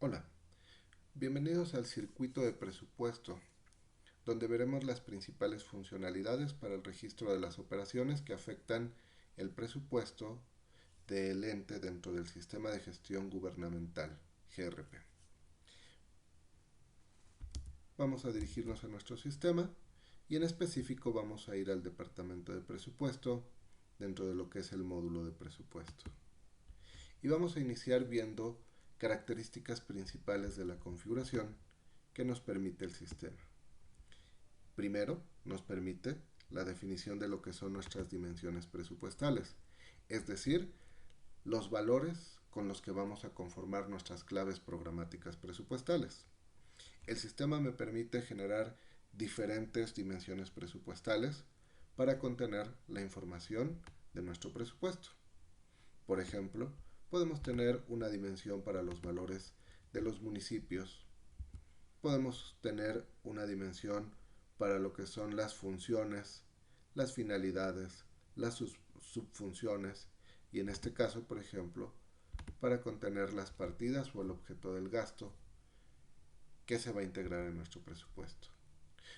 Hola, bienvenidos al circuito de presupuesto, donde veremos las principales funcionalidades para el registro de las operaciones que afectan el presupuesto del ente dentro del Sistema de Gestión Gubernamental, GRP. Vamos a dirigirnos a nuestro sistema y en específico vamos a ir al departamento de presupuesto dentro de lo que es el módulo de presupuesto. Y vamos a iniciar viendo características principales de la configuración que nos permite el sistema. Primero, nos permite la definición de lo que son nuestras dimensiones presupuestales, es decir, los valores con los que vamos a conformar nuestras claves programáticas presupuestales. El sistema me permite generar diferentes dimensiones presupuestales para contener la información de nuestro presupuesto. Por ejemplo, podemos tener una dimensión para los valores de los municipios. Podemos tener una dimensión para lo que son las funciones, las finalidades, las subfunciones y en este caso, por ejemplo, para contener las partidas o el objeto del gasto que se va a integrar en nuestro presupuesto.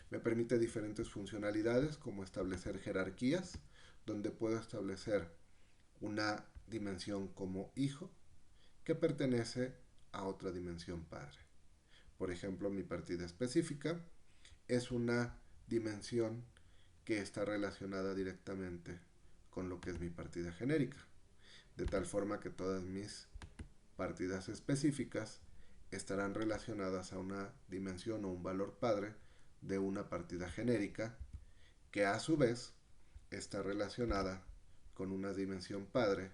Me permite diferentes funcionalidades como establecer jerarquías, donde puedo establecer una dimensión como hijo que pertenece a otra dimensión padre. Por ejemplo, mi partida específica es una dimensión que está relacionada directamente con lo que es mi partida genérica, de tal forma que todas mis partidas específicas estarán relacionadas a una dimensión o un valor padre de una partida genérica que a su vez está relacionada con una dimensión padre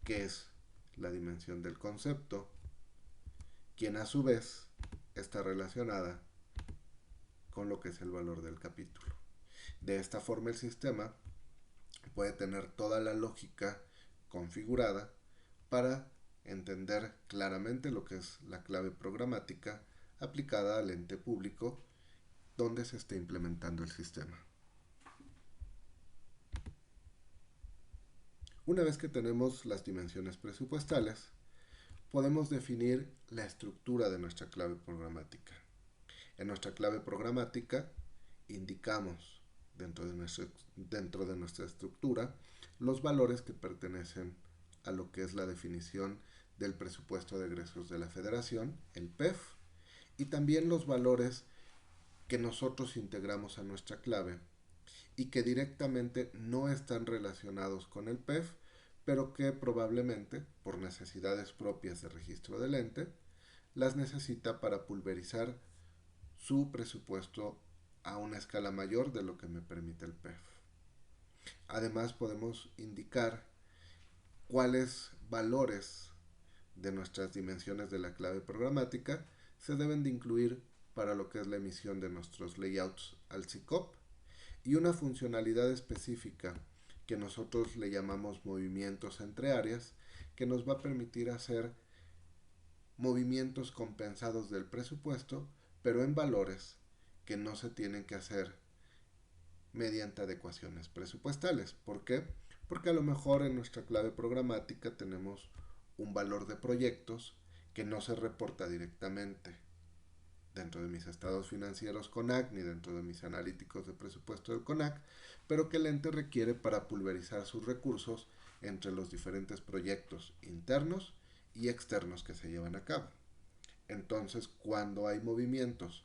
que es la dimensión del concepto, quien a su vez está relacionada con lo que es el valor del capítulo. De esta forma el sistema puede tener toda la lógica configurada para entender claramente lo que es la clave programática aplicada al ente público donde se esté implementando el sistema. Una vez que tenemos las dimensiones presupuestales, podemos definir la estructura de nuestra clave programática. En nuestra clave programática indicamos dentro de nuestra estructura los valores que pertenecen a lo que es la definición del presupuesto de egresos de la Federación, el PEF, y también los valores que nosotros integramos a nuestra clave y que directamente no están relacionados con el PEF, pero que probablemente, por necesidades propias de registro del ente, las necesita para pulverizar su presupuesto a una escala mayor de lo que me permite el PEF. Además, podemos indicar cuáles valores de nuestras dimensiones de la clave programática se deben de incluir para lo que es la emisión de nuestros layouts al SICOP y una funcionalidad específica que nosotros le llamamos movimientos entre áreas que nos va a permitir hacer movimientos compensados del presupuesto pero en valores que no se tienen que hacer mediante adecuaciones presupuestales. ¿Por qué? Porque a lo mejor en nuestra clave programática tenemos un valor de proyectos que no se reporta directamente dentro de mis estados financieros CONAC ni dentro de mis analíticos de presupuesto del CONAC, pero que el ente requiere para pulverizar sus recursos entre los diferentes proyectos internos y externos que se llevan a cabo. Entonces, cuando hay movimientos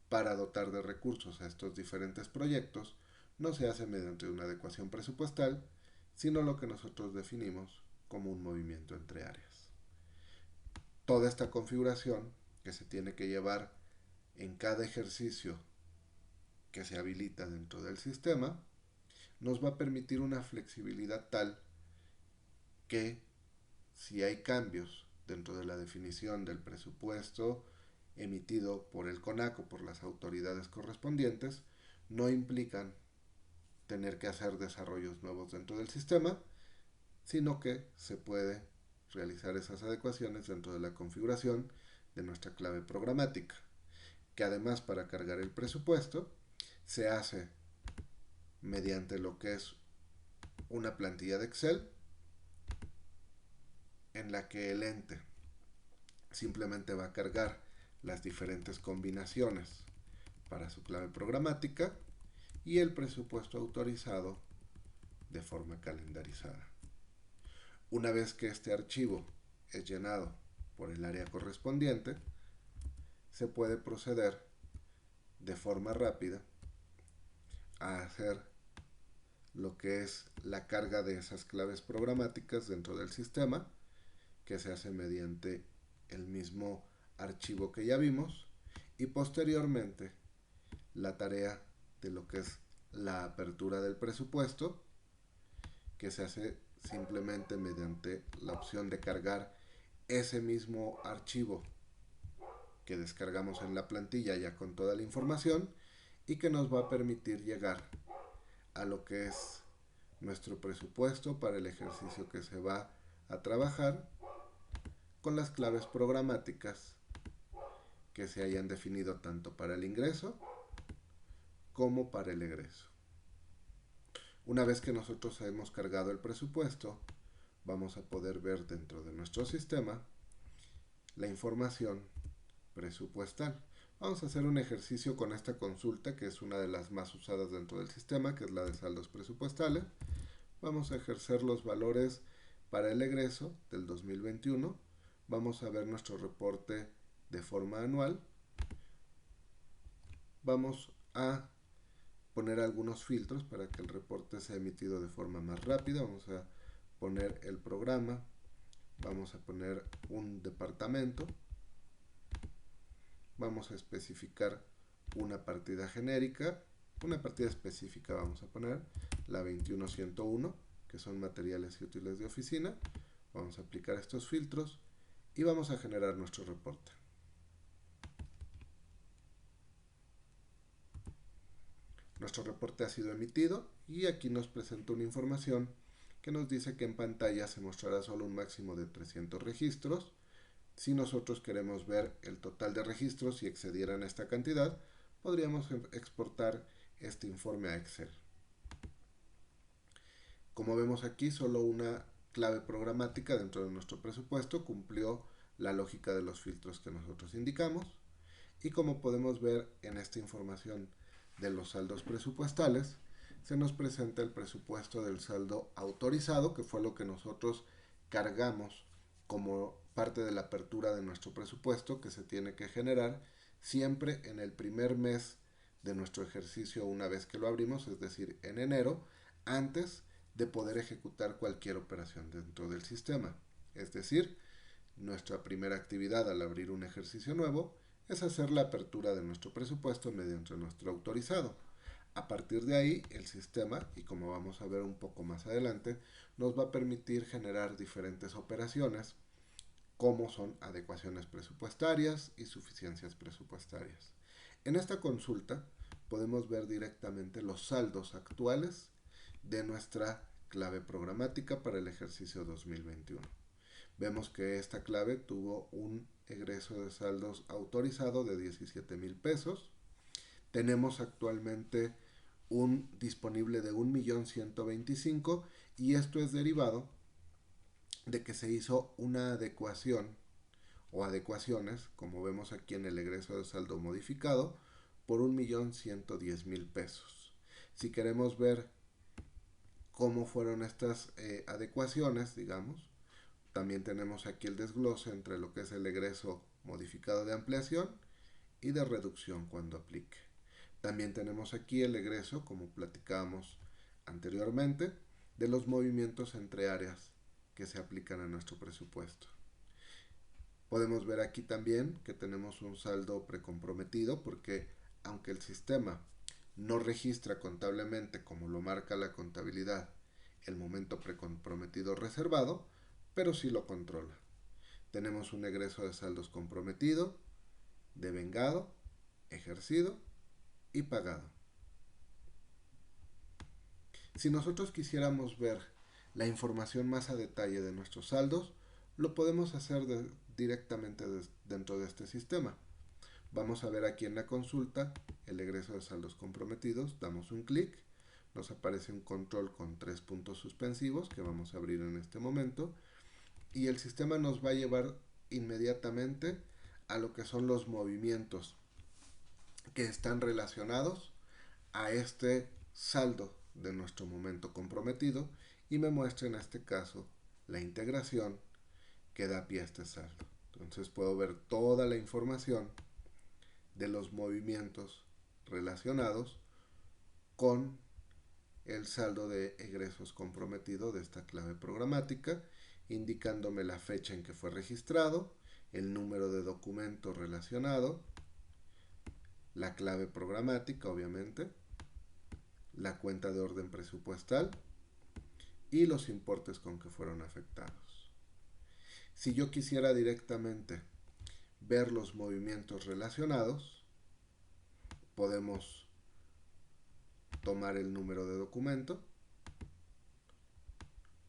para dotar de recursos a estos diferentes proyectos, no se hace mediante una adecuación presupuestal, sino lo que nosotros definimos como un movimiento entre áreas. Toda esta configuración que se tiene que llevar en cada ejercicio que se habilita dentro del sistema nos va a permitir una flexibilidad tal que si hay cambios dentro de la definición del presupuesto emitido por el CONAC o por las autoridades correspondientes, no implican tener que hacer desarrollos nuevos dentro del sistema, sino que se puede realizar esas adecuaciones dentro de la configuración de nuestra clave programática, que además para cargar el presupuesto se hace mediante lo que es una plantilla de Excel en la que el ente simplemente va a cargar las diferentes combinaciones para su clave programática y el presupuesto autorizado de forma calendarizada. Una vez que este archivo es llenado por el área correspondiente, se puede proceder de forma rápida a hacer lo que es la carga de esas claves programáticas dentro del sistema, que se hace mediante el mismo archivo que ya vimos, y posteriormente la tarea de lo que es la apertura del presupuesto, que se hace simplemente mediante la opción de cargar ese mismo archivo que descargamos en la plantilla ya con toda la información y que nos va a permitir llegar a lo que es nuestro presupuesto para el ejercicio que se va a trabajar con las claves programáticas que se hayan definido tanto para el ingreso como para el egreso. Una vez que nosotros hemos cargado el presupuesto, vamos a poder ver dentro de nuestro sistema la información presupuestal. Vamos a hacer un ejercicio con esta consulta, que es una de las más usadas dentro del sistema, que es la de saldos presupuestales. Vamos a ejercer los valores para el egreso del 2021. Vamos a ver nuestro reporte de forma anual. Vamos a poner algunos filtros para que el reporte sea emitido de forma más rápida. Vamos a poner el programa, vamos a poner un departamento, vamos a especificar una partida genérica, una partida específica vamos a poner, la 21101, que son materiales y útiles de oficina. Vamos a aplicar estos filtros y vamos a generar nuestro reporte. Nuestro reporte ha sido emitido y aquí nos presenta una información que nos dice que en pantalla se mostrará solo un máximo de 300 registros. Si nosotros queremos ver el total de registros y excedieran esta cantidad, podríamos exportar este informe a Excel. Como vemos aquí, solo una clave programática dentro de nuestro presupuesto cumplió la lógica de los filtros que nosotros indicamos. Y como podemos ver en esta información de los saldos presupuestales, se nos presenta el presupuesto del saldo autorizado, que fue lo que nosotros cargamos como parte de la apertura de nuestro presupuesto, que se tiene que generar siempre en el primer mes de nuestro ejercicio una vez que lo abrimos, es decir, en enero, antes de poder ejecutar cualquier operación dentro del sistema. Es decir, nuestra primera actividad al abrir un ejercicio nuevo es hacer la apertura de nuestro presupuesto mediante nuestro autorizado. A partir de ahí, el sistema, y como vamos a ver un poco más adelante, nos va a permitir generar diferentes operaciones, como son adecuaciones presupuestarias y suficiencias presupuestarias. En esta consulta podemos ver directamente los saldos actuales de nuestra clave programática para el ejercicio 2021. Vemos que esta clave tuvo un egreso de saldos autorizado de 17,000 pesos. Tenemos actualmente un disponible de 1,125,000 y esto es derivado de que se hizo una adecuación o adecuaciones, como vemos aquí en el egreso de saldo modificado, por 1,110,000 pesos. Si queremos ver cómo fueron estas adecuaciones, digamos, también tenemos aquí el desglose entre lo que es el egreso modificado de ampliación y de reducción cuando aplique. También tenemos aquí el egreso, como platicábamos anteriormente, de los movimientos entre áreas que se aplican a nuestro presupuesto. Podemos ver aquí también que tenemos un saldo precomprometido porque aunque el sistema no registra contablemente como lo marca la contabilidad el momento precomprometido reservado, pero sí lo controla. Tenemos un egreso de saldos comprometido, devengado, ejercido y pagado. Si nosotros quisiéramos ver la información más a detalle de nuestros saldos, lo podemos hacer directamente dentro de este sistema. Vamos a ver aquí en la consulta el egreso de saldos comprometidos, damos un clic, nos aparece un control con 3 puntos suspensivos que vamos a abrir en este momento y el sistema nos va a llevar inmediatamente a lo que son los movimientos que están relacionados a este saldo de nuestro momento comprometido y me muestra en este caso la integración que da pie a este saldo. Entonces puedo ver toda la información de los movimientos relacionados con el saldo de egresos comprometido de esta clave programática, indicándome la fecha en que fue registrado, el número de documento relacionado, la clave programática, obviamente, la cuenta de orden presupuestal y los importes con que fueron afectados. Si yo quisiera directamente ver los movimientos relacionados, podemos tomar el número de documento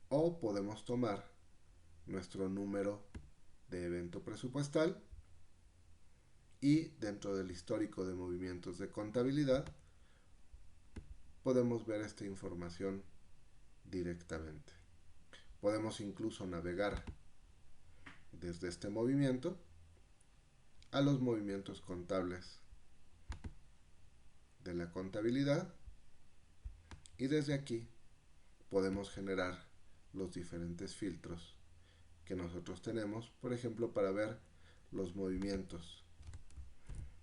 o podemos tomar nuestro número de evento presupuestal y dentro del histórico de movimientos de contabilidad podemos ver esta información directamente. Podemos incluso navegar desde este movimiento a los movimientos contables de la contabilidad y desde aquí podemos generar los diferentes filtros que nosotros tenemos, por ejemplo, para ver los movimientos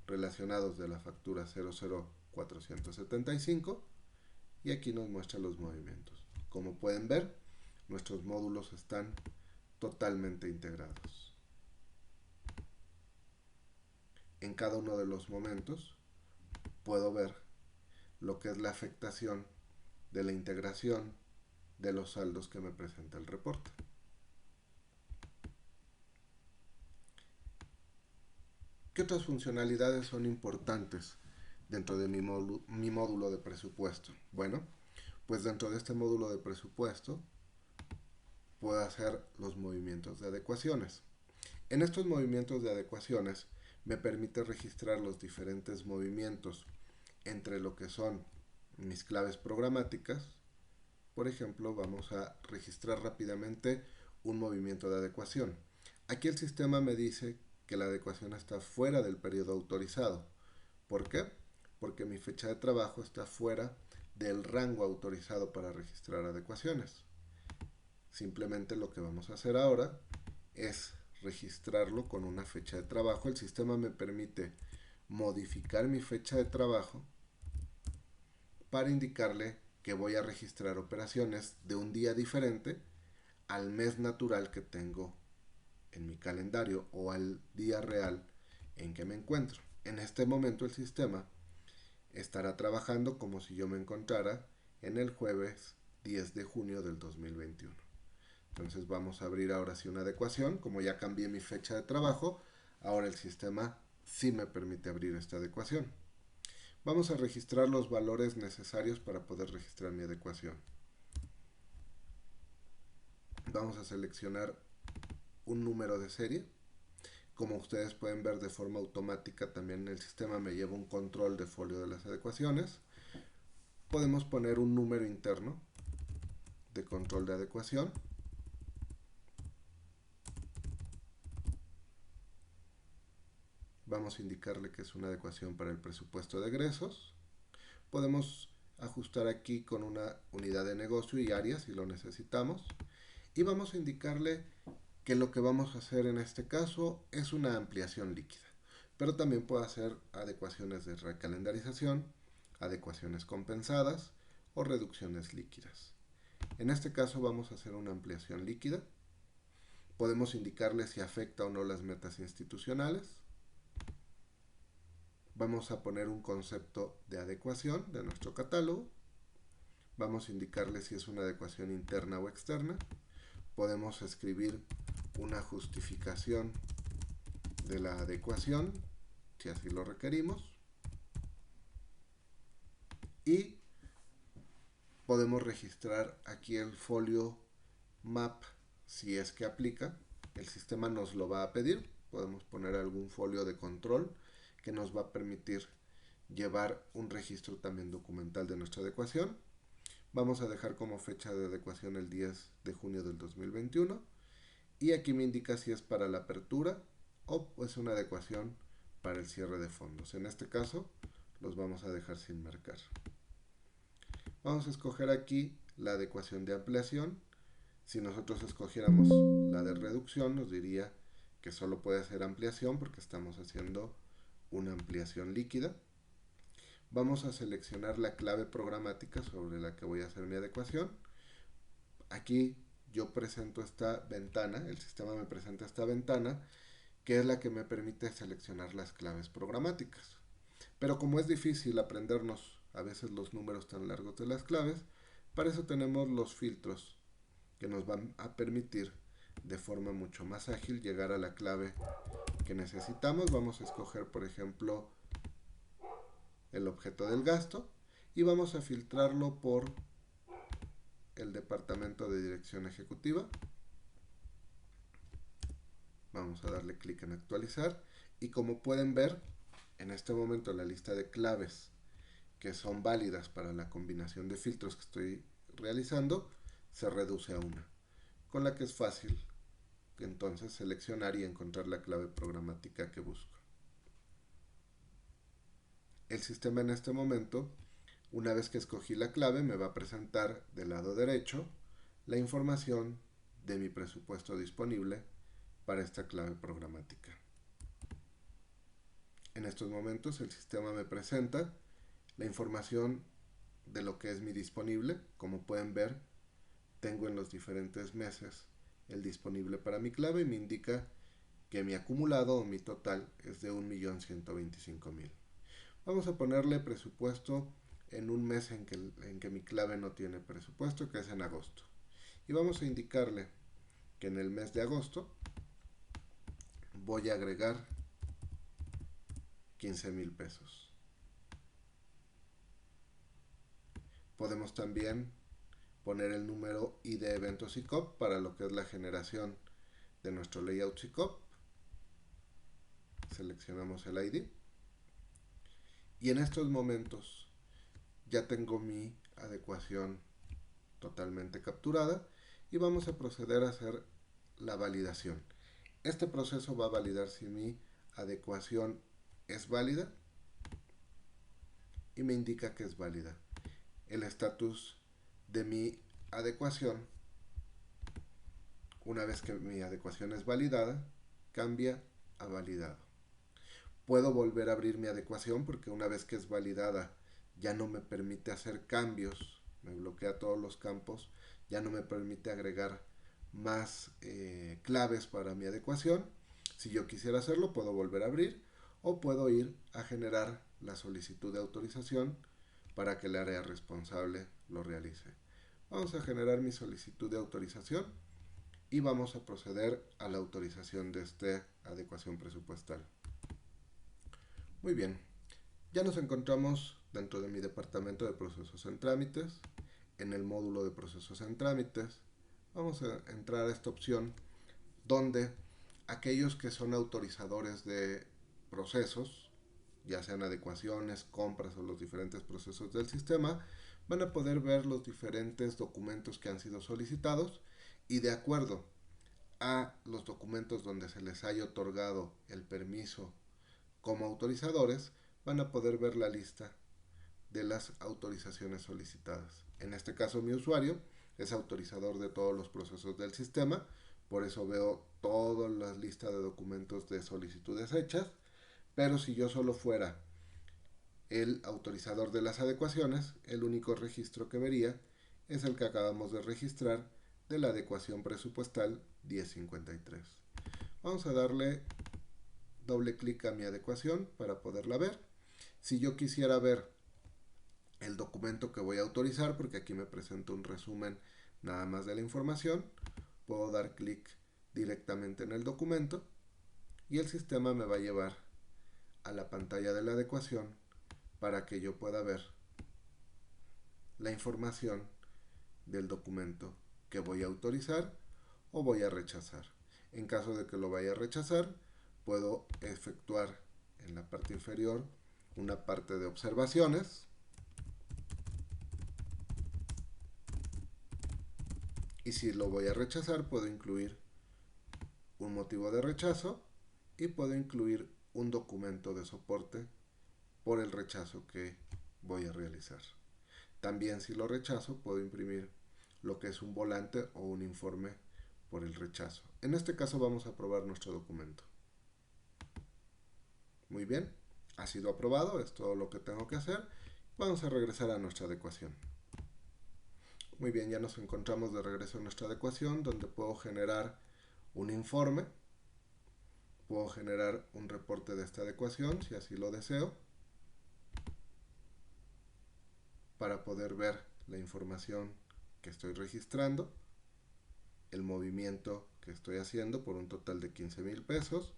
relacionados de la factura 00475 y aquí nos muestra los movimientos. Como pueden ver, nuestros módulos están totalmente integrados. En cada uno de los momentos puedo ver lo que es la afectación de la integración de los saldos que me presenta el reporte. ¿Qué otras funcionalidades son importantes dentro de mi módulo de presupuesto? Bueno, pues dentro de este módulo de presupuesto puedo hacer los movimientos de adecuaciones. En estos movimientos de adecuaciones me permite registrar los diferentes movimientos entre lo que son mis claves programáticas. Por ejemplo, vamos a registrar rápidamente un movimiento de adecuación. Aquí el sistema me dice que la adecuación está fuera del periodo autorizado. ¿Por qué? Porque mi fecha de trabajo está fuera del rango autorizado para registrar adecuaciones. Simplemente lo que vamos a hacer ahora es registrarlo con una fecha de trabajo. El sistema me permite modificar mi fecha de trabajo para indicarle que voy a registrar operaciones de un día diferente al mes natural que tengo en mi calendario o al día real en que me encuentro. En este momento el sistema estará trabajando como si yo me encontrara en el jueves 10 de junio del 2021. Entonces vamos a abrir ahora sí una adecuación. Como ya cambié mi fecha de trabajo, ahora el sistema sí me permite abrir esta adecuación. Vamos a registrar los valores necesarios para poder registrar mi adecuación. Vamos a seleccionar un número de serie. Como ustedes pueden ver de forma automática, también el sistema me lleva un control de folio de las adecuaciones. Podemos poner un número interno de control de adecuación. Vamos a indicarle que es una adecuación para el presupuesto de egresos. Podemos ajustar aquí con una unidad de negocio y área si lo necesitamos. Y vamos a indicarle que lo que vamos a hacer en este caso es una ampliación líquida. Pero también puedo hacer adecuaciones de recalendarización, adecuaciones compensadas o reducciones líquidas. En este caso vamos a hacer una ampliación líquida. Podemos indicarle si afecta o no las metas institucionales. Vamos a poner un concepto de adecuación de nuestro catálogo. Vamos a indicarle si es una adecuación interna o externa. Podemos escribir una justificación de la adecuación, si así lo requerimos. Y podemos registrar aquí el folio MAP si es que aplica. El sistema nos lo va a pedir. Podemos poner algún folio de control que nos va a permitir llevar un registro también documental de nuestra adecuación. Vamos a dejar como fecha de adecuación el 10 de junio del 2021 y aquí me indica si es para la apertura o es una adecuación para el cierre de fondos. En este caso los vamos a dejar sin marcar. Vamos a escoger aquí la adecuación de ampliación. Si nosotros escogiéramos la de reducción, nos diría que solo puede ser ampliación porque estamos haciendo una ampliación líquida. Vamos a seleccionar la clave programática sobre la que voy a hacer mi adecuación. Aquí yo presento esta ventana, el sistema me presenta esta ventana, que es la que me permite seleccionar las claves programáticas. Pero como es difícil aprendernos a veces los números tan largos de las claves, para eso tenemos los filtros que nos van a permitir de forma mucho más ágil llegar a la clave que necesitamos. Vamos a escoger, por ejemplo, el objeto del gasto y vamos a filtrarlo por el departamento de dirección ejecutiva. Vamos a darle clic en actualizar y como pueden ver, en este momento la lista de claves que son válidas para la combinación de filtros que estoy realizando se reduce a una, con la que es fácil entonces seleccionar y encontrar la clave programática que busco. El sistema en este momento, una vez que escogí la clave, me va a presentar del lado derecho la información de mi presupuesto disponible para esta clave programática. En estos momentos el sistema me presenta la información de lo que es mi disponible. Como pueden ver, tengo en los diferentes meses el disponible para mi clave y me indica que mi acumulado o mi total es de 1.125.000. Vamos a ponerle presupuesto en un mes en que mi clave no tiene presupuesto, que es en agosto. Y vamos a indicarle que en el mes de agosto voy a agregar 15.000 pesos. Podemos también poner el número ID de eventos SICOP para lo que es la generación de nuestro layout SICOP. Seleccionamos el ID. Y en estos momentos ya tengo mi adecuación totalmente capturada y vamos a proceder a hacer la validación. Este proceso va a validar si mi adecuación es válida y me indica que es válida. El estatus de mi adecuación, una vez que mi adecuación es validada, cambia a validado. Puedo volver a abrir mi adecuación porque una vez que es validada ya no me permite hacer cambios, me bloquea todos los campos, ya no me permite agregar más claves para mi adecuación. Si yo quisiera hacerlo, puedo volver a abrir o puedo ir a generar la solicitud de autorización para que el área responsable lo realice. Vamos a generar mi solicitud de autorización y vamos a proceder a la autorización de esta adecuación presupuestal. Muy bien, ya nos encontramos dentro de mi departamento de procesos en trámites. En el módulo de procesos en trámites vamos a entrar a esta opción donde aquellos que son autorizadores de procesos, ya sean adecuaciones, compras o los diferentes procesos del sistema, van a poder ver los diferentes documentos que han sido solicitados y de acuerdo a los documentos donde se les haya otorgado el permiso como autorizadores, van a poder ver la lista de las autorizaciones solicitadas. En este caso mi usuario es autorizador de todos los procesos del sistema, por eso veo toda la lista de documentos de solicitudes hechas, pero si yo solo fuera el autorizador de las adecuaciones, el único registro que vería es el que acabamos de registrar de la adecuación presupuestal 1053. Vamos a darle doble clic a mi adecuación para poderla ver. Si yo quisiera ver el documento que voy a autorizar, porque aquí me presenta un resumen nada más de la información, puedo dar clic directamente en el documento y el sistema me va a llevar a la pantalla de la adecuación para que yo pueda ver la información del documento que voy a autorizar o voy a rechazar. En caso de que lo vaya a rechazar, puedo efectuar en la parte inferior una parte de observaciones y si lo voy a rechazar puedo incluir un motivo de rechazo y puedo incluir un documento de soporte por el rechazo que voy a realizar. También, si lo rechazo, puedo imprimir lo que es un volante o un informe por el rechazo. En este caso vamos a probar nuestro documento. Muy bien, ha sido aprobado, es todo lo que tengo que hacer. Vamos a regresar a nuestra adecuación. Muy bien, ya nos encontramos de regreso en nuestra adecuación, donde puedo generar un informe, puedo generar un reporte de esta adecuación, si así lo deseo, para poder ver la información que estoy registrando, el movimiento que estoy haciendo por un total de 15,000 pesos,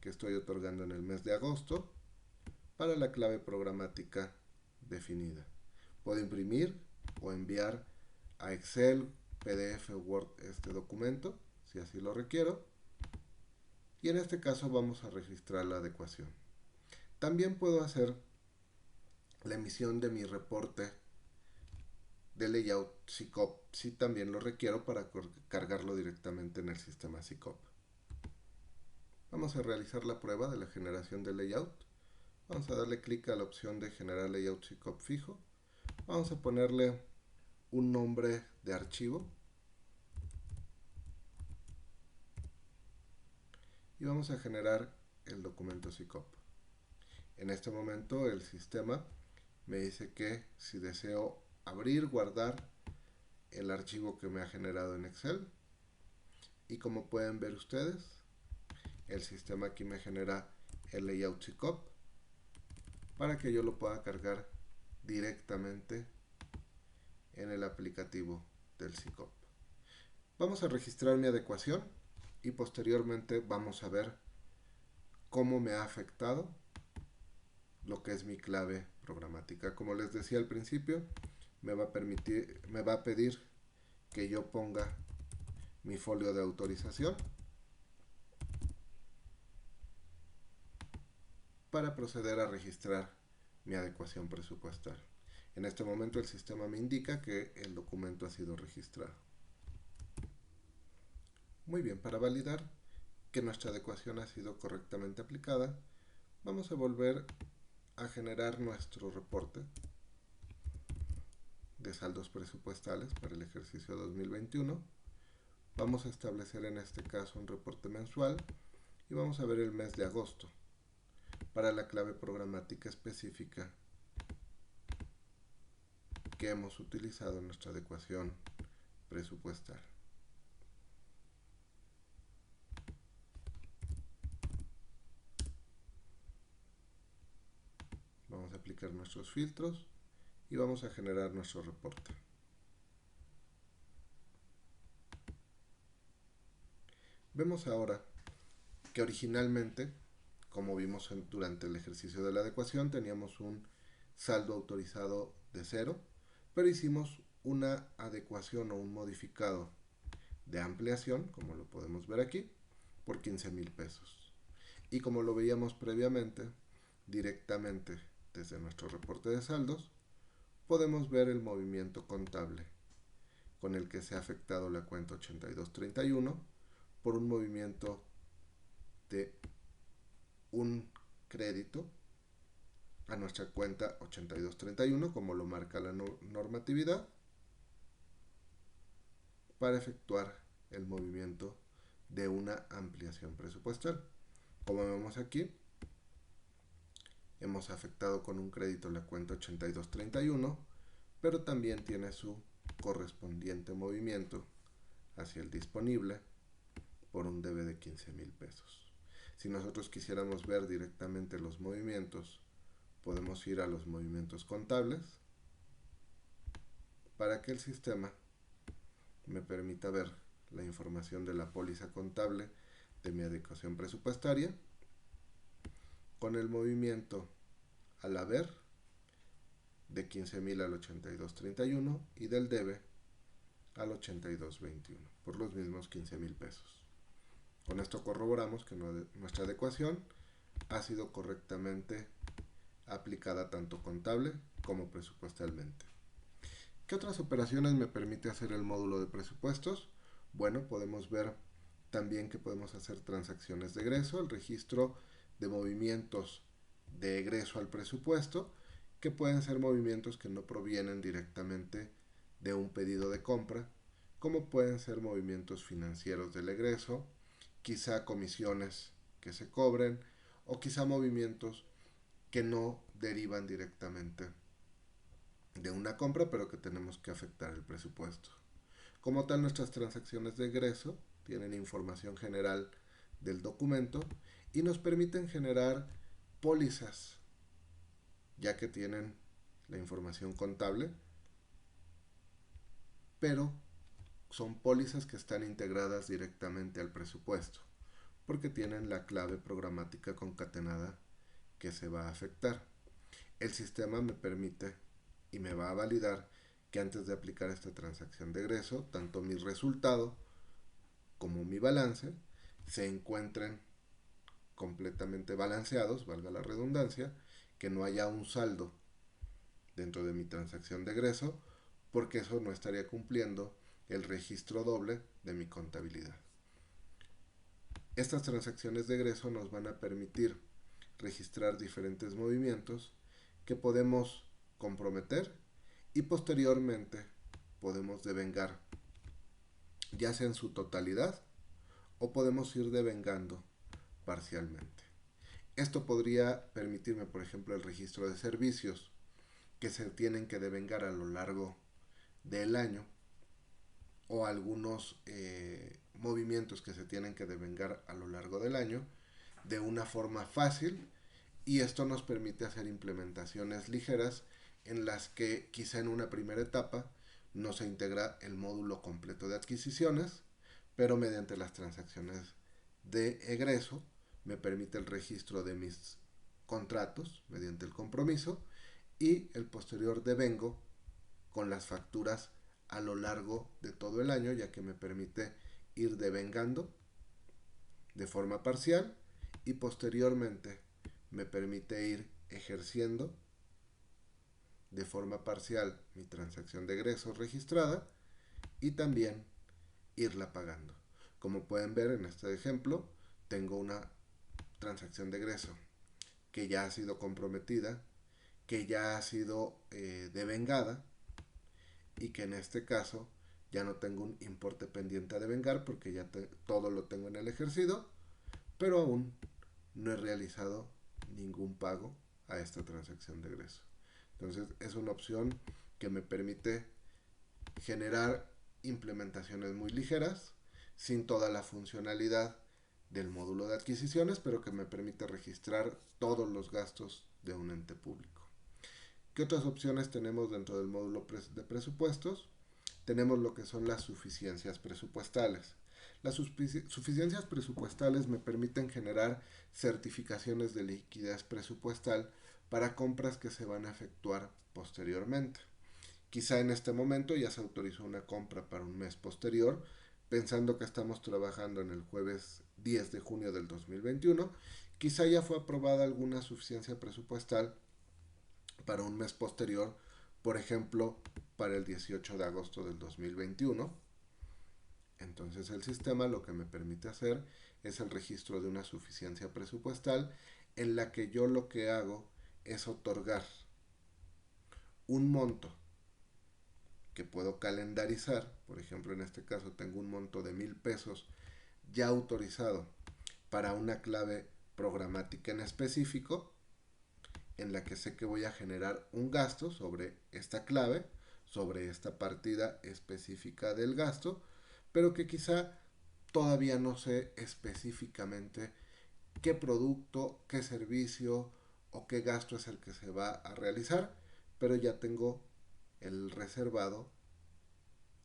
que estoy otorgando en el mes de agosto, para la clave programática definida. Puedo imprimir o enviar a Excel, PDF o Word este documento, si así lo requiero. Y en este caso vamos a registrar la adecuación. También puedo hacer la emisión de mi reporte de layout SYCOP si también lo requiero para cargarlo directamente en el sistema SYCOP. Vamos a realizar la prueba de la generación de layout. Vamos a darle clic a la opción de generar layout SYCOP fijo. Vamos a ponerle un nombre de archivo y vamos a generar el documento SYCOP. En este momento el sistema me dice que si deseo abrir, guardar el archivo que me ha generado en Excel, y como pueden ver ustedes, el sistema aquí me genera el layout SYCOP para que yo lo pueda cargar directamente en el aplicativo del SYCOP. Vamos a registrar mi adecuación y posteriormente vamos a ver cómo me ha afectado lo que es mi clave programática. Como les decía al principio, me va a pedir que yo ponga mi folio de autorización para proceder a registrar mi adecuación presupuestal. En este momento el sistema me indica que el documento ha sido registrado. Muy bien, para validar que nuestra adecuación ha sido correctamente aplicada, vamos a volver a generar nuestro reporte de saldos presupuestales para el ejercicio 2021. Vamos a establecer en este caso un reporte mensual y vamos a ver el mes de agosto para la clave programática específica que hemos utilizado en nuestra adecuación presupuestal. Vamos a aplicar nuestros filtros y vamos a generar nuestro reporte. Vemos ahora que originalmente, como vimos durante el ejercicio de la adecuación, teníamos un saldo autorizado de 0, pero hicimos una adecuación o un modificado de ampliación, como lo podemos ver aquí, por 15,000 pesos. Y como lo veíamos previamente, directamente desde nuestro reporte de saldos, podemos ver el movimiento contable con el que se ha afectado la cuenta 8231 por un movimiento de un crédito a nuestra cuenta 8231, como lo marca la normatividad, para efectuar el movimiento de una ampliación presupuestal. Como vemos aquí, hemos afectado con un crédito la cuenta 8231, pero también tiene su correspondiente movimiento hacia el disponible por un debe de 15,000 pesos. Si nosotros quisiéramos ver directamente los movimientos, podemos ir a los movimientos contables para que el sistema me permita ver la información de la póliza contable de mi adecuación presupuestaria con el movimiento al haber de 15,000 al 8231 y del debe al 8221 por los mismos 15,000 pesos. Con esto corroboramos que nuestra adecuación ha sido correctamente aplicada tanto contable como presupuestalmente. ¿Qué otras operaciones me permite hacer el módulo de presupuestos? Bueno, podemos ver también que podemos hacer transacciones de egreso, el registro de movimientos de egreso al presupuesto, que pueden ser movimientos que no provienen directamente de un pedido de compra, como pueden ser movimientos financieros del egreso, quizá comisiones que se cobren, o quizá movimientos que no derivan directamente de una compra, pero que tenemos que afectar el presupuesto. Como tal, nuestras transacciones de egreso tienen información general del documento y nos permiten generar pólizas, ya que tienen la información contable, pero son pólizas que están integradas directamente al presupuesto, porque tienen la clave programática concatenada que se va a afectar. El sistema me permite y me va a validar que antes de aplicar esta transacción de egreso, tanto mi resultado como mi balance se encuentren completamente balanceados, valga la redundancia, que no haya un saldo dentro de mi transacción de egreso, porque eso no estaría cumpliendo el registro doble de mi contabilidad. Estas transacciones de egreso nos van a permitir registrar diferentes movimientos que podemos comprometer y posteriormente podemos devengar, ya sea en su totalidad o podemos ir devengando parcialmente. Esto podría permitirme, por ejemplo, el registro de servicios que se tienen que devengar a lo largo del año, o algunos movimientos que se tienen que devengar a lo largo del año de una forma fácil, y esto nos permite hacer implementaciones ligeras en las que quizá en una primera etapa no se integra el módulo completo de adquisiciones, pero mediante las transacciones de egreso me permite el registro de mis contratos mediante el compromiso y el posterior devengo con las facturas a lo largo de todo el año, ya que me permite ir devengando de forma parcial y posteriormente me permite ir ejerciendo de forma parcial mi transacción de egresos registrada y también irla pagando. Como pueden ver en este ejemplo, tengo una transacción de egreso que ya ha sido comprometida, que ya ha sido devengada, y que en este caso ya no tengo un importe pendiente a devengar porque ya todo lo tengo en el ejercido, pero aún no he realizado ningún pago a esta transacción de egreso. Entonces es una opción que me permite generar implementaciones muy ligeras, sin toda la funcionalidad del módulo de adquisiciones, pero que me permite registrar todos los gastos de un ente público. ¿Qué otras opciones tenemos dentro del módulo de presupuestos? Tenemos lo que son las suficiencias presupuestales. Las suficiencias presupuestales me permiten generar certificaciones de liquidez presupuestal para compras que se van a efectuar posteriormente. Quizá en este momento ya se autorizó una compra para un mes posterior, pensando que estamos trabajando en el jueves 10 de junio del 2021. Quizá ya fue aprobada alguna suficiencia presupuestal para un mes posterior, por ejemplo, para el 18 de agosto del 2021. Entonces el sistema lo que me permite hacer es el registro de una suficiencia presupuestal en la que yo lo que hago es otorgar un monto que puedo calendarizar. Por ejemplo, en este caso tengo un monto de 1,000 pesos ya autorizado para una clave programática en específico, en la que sé que voy a generar un gasto sobre esta clave, sobre esta partida específica del gasto, pero que quizá todavía no sé específicamente qué producto, qué servicio o qué gasto es el que se va a realizar, pero ya tengo el reservado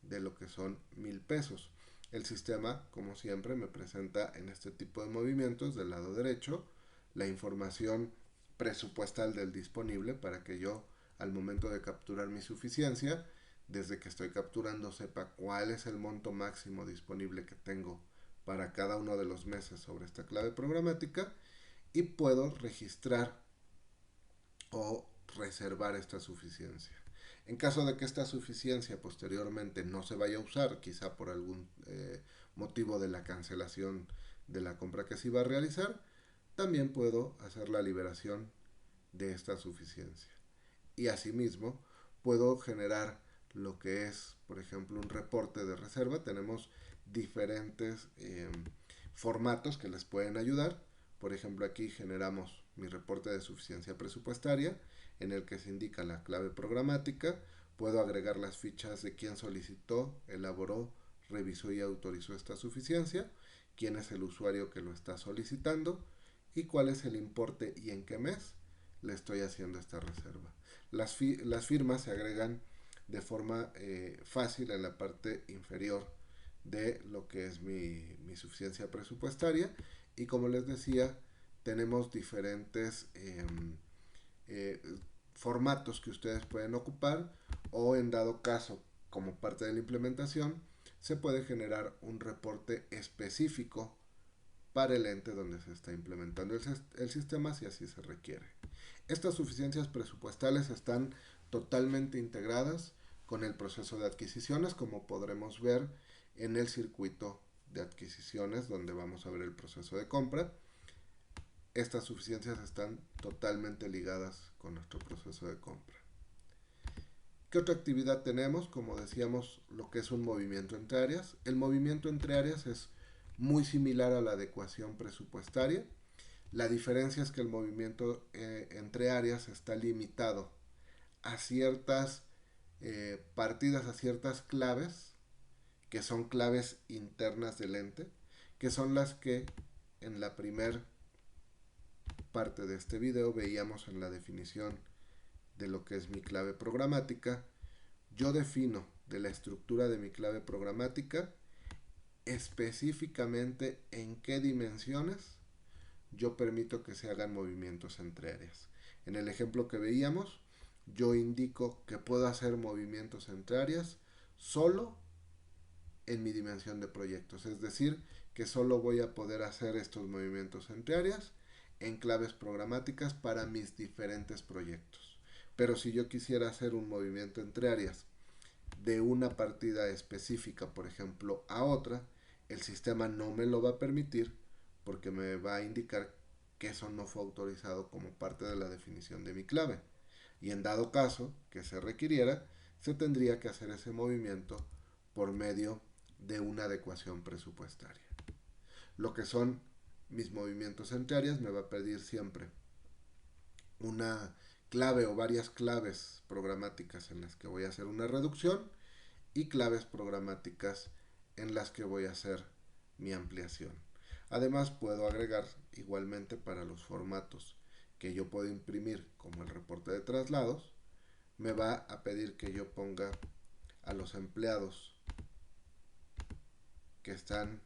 de lo que son 1,000 pesos. El sistema, como siempre, me presenta en este tipo de movimientos del lado derecho la información presupuestal del disponible para que yo, al momento de capturar mi suficiencia, desde que estoy capturando sepa cuál es el monto máximo disponible que tengo para cada uno de los meses sobre esta clave programática, y puedo registrar o reservar esta suficiencia. En caso de que esta suficiencia posteriormente no se vaya a usar, quizá por algún motivo de la cancelación de la compra que se iba a realizar, también puedo hacer la liberación de esta suficiencia. Y asimismo puedo generar lo que es, por ejemplo, un reporte de reserva. Tenemos diferentes formatos que les pueden ayudar. Por ejemplo, aquí generamos mi reporte de suficiencia presupuestaria, en el que se indica la clave programática. Puedo agregar las fichas de quién solicitó, elaboró, revisó y autorizó esta suficiencia, quién es el usuario que lo está solicitando y cuál es el importe y en qué mes le estoy haciendo esta reserva. Las firmas se agregan de forma fácil en la parte inferior de lo que es mi suficiencia presupuestaria, y como les decía, tenemos diferentes eh, formatos que ustedes pueden ocupar, o en dado caso, como parte de la implementación, se puede generar un reporte específico para el ente donde se está implementando el sistema, si así se requiere. Estas suficiencias presupuestales están totalmente integradas con el proceso de adquisiciones, como podremos ver en el circuito de adquisiciones, donde vamos a ver el proceso de compra. Estas suficiencias están totalmente ligadas con nuestro proceso de compra. ¿Qué otra actividad tenemos? Como decíamos, lo que es un movimiento entre áreas. El movimiento entre áreas es muy similar a la adecuación presupuestaria. La diferencia es que el movimiento entre áreas está limitado a ciertas partidas, a ciertas claves, que son claves internas del ente, que son las que en la primera parte de este video veíamos en la definición de lo que es mi clave programática. Yo defino de la estructura de mi clave programática específicamente en qué dimensiones yo permito que se hagan movimientos entre áreas. En el ejemplo que veíamos, yo indico que puedo hacer movimientos entre áreas solo en mi dimensión de proyectos, es decir, que solo voy a poder hacer estos movimientos entre áreas en claves programáticas para mis diferentes proyectos. Pero si yo quisiera hacer un movimiento entre áreas de una partida específica, por ejemplo, a otra, el sistema no me lo va a permitir, porque me va a indicar que eso no fue autorizado como parte de la definición de mi clave. Y en dado caso que se requiriera, se tendría que hacer ese movimiento por medio de una adecuación presupuestaria. Lo que son mis movimientos entre áreas me va a pedir siempre una clave o varias claves programáticas en las que voy a hacer una reducción, y claves programáticas en las que voy a hacer mi ampliación. Además, puedo agregar igualmente para los formatos que yo puedo imprimir, como el reporte de traslados, me va a pedir que yo ponga a los empleados que están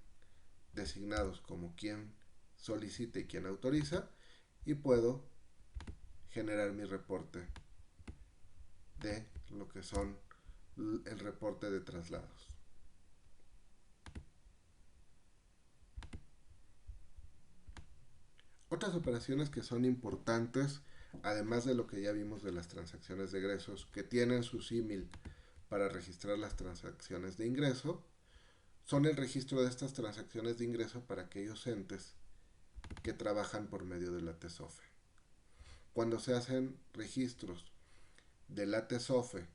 designados como quien solicita y quien autoriza, y puedo generar mi reporte de lo que son el reporte de traslados. Otras operaciones que son importantes, además de lo que ya vimos de las transacciones de egresos, que tienen su símil para registrar las transacciones de ingreso, son el registro de estas transacciones de ingreso para aquellos entes que trabajan por medio de la TESOFE. Cuando se hacen registros de la TESOFE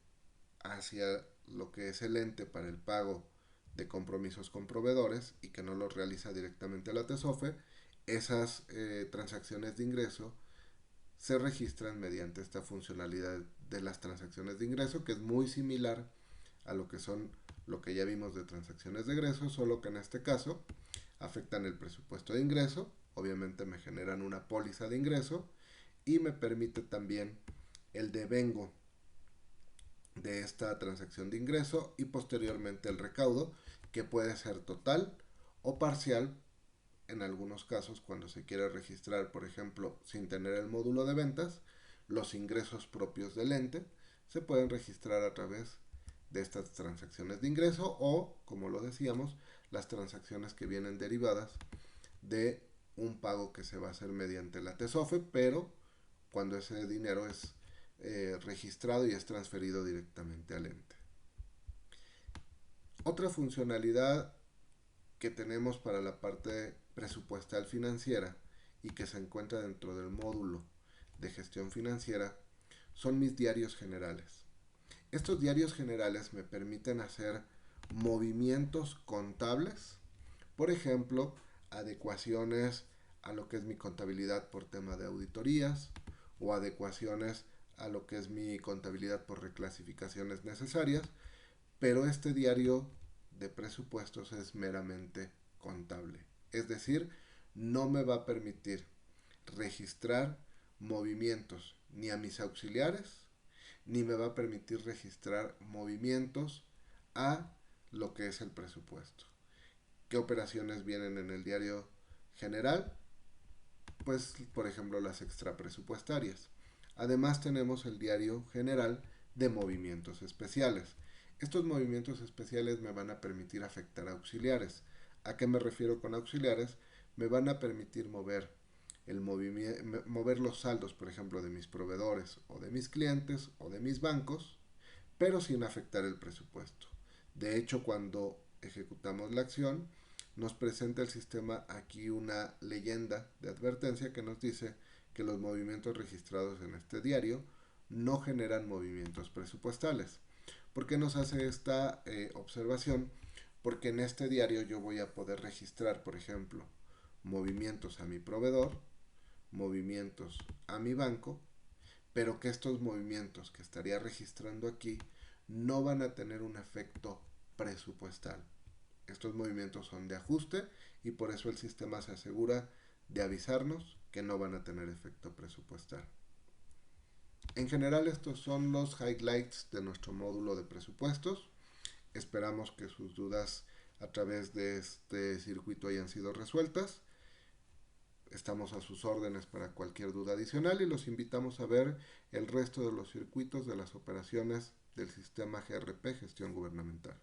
hacia lo que es el ente para el pago de compromisos con proveedores y que no los realiza directamente la TESOFE, esas transacciones de ingreso se registran mediante esta funcionalidad de las transacciones de ingreso, que es muy similar a lo que son lo que ya vimos de transacciones de egreso, solo que en este caso afectan el presupuesto de ingreso, obviamente me generan una póliza de ingreso y me permite también el devengo de esta transacción de ingreso y posteriormente el recaudo, que puede ser total o parcial en algunos casos cuando se quiere registrar, por ejemplo, sin tener el módulo de ventas. Los ingresos propios del ente se pueden registrar a través de estas transacciones de ingreso, o, como lo decíamos, las transacciones que vienen derivadas de un pago que se va a hacer mediante la TESOFE, pero cuando ese dinero es registrado y es transferido directamente al ente. Otra funcionalidad que tenemos para la parte presupuestal financiera y que se encuentra dentro del módulo de gestión financiera son mis diarios generales. Estos diarios generales me permiten hacer movimientos contables, por ejemplo, adecuaciones a lo que es mi contabilidad por tema de auditorías o adecuaciones a lo que es mi contabilidad por reclasificaciones necesarias, pero este diario de presupuestos es meramente contable. Es decir, no me va a permitir registrar movimientos ni a mis auxiliares, ni me va a permitir registrar movimientos a lo que es el presupuesto. ¿Qué operaciones vienen en el diario general? Pues, por ejemplo, las extrapresupuestarias. Además tenemos el diario general de movimientos especiales. Estos movimientos especiales me van a permitir afectar a auxiliares. ¿A qué me refiero con auxiliares? Me van a permitir mover los saldos, por ejemplo, de mis proveedores o de mis clientes o de mis bancos, pero sin afectar el presupuesto. De hecho, cuando ejecutamos la acción, nos presenta el sistema aquí una leyenda de advertencia que nos dice que los movimientos registrados en este diario no generan movimientos presupuestales. ¿Por qué nos hace esta observación? Porque en este diario yo voy a poder registrar, por ejemplo, movimientos a mi proveedor, movimientos a mi banco, pero que estos movimientos que estaría registrando aquí no van a tener un efecto presupuestal. Estos movimientos son de ajuste y por eso el sistema se asegura de avisarnos que no van a tener efecto presupuestal. En general estos son los highlights de nuestro módulo de presupuestos. Esperamos que sus dudas a través de este circuito hayan sido resueltas. Estamos a sus órdenes para cualquier duda adicional y los invitamos a ver el resto de los circuitos de las operaciones del sistema GRP Gestión Gubernamental.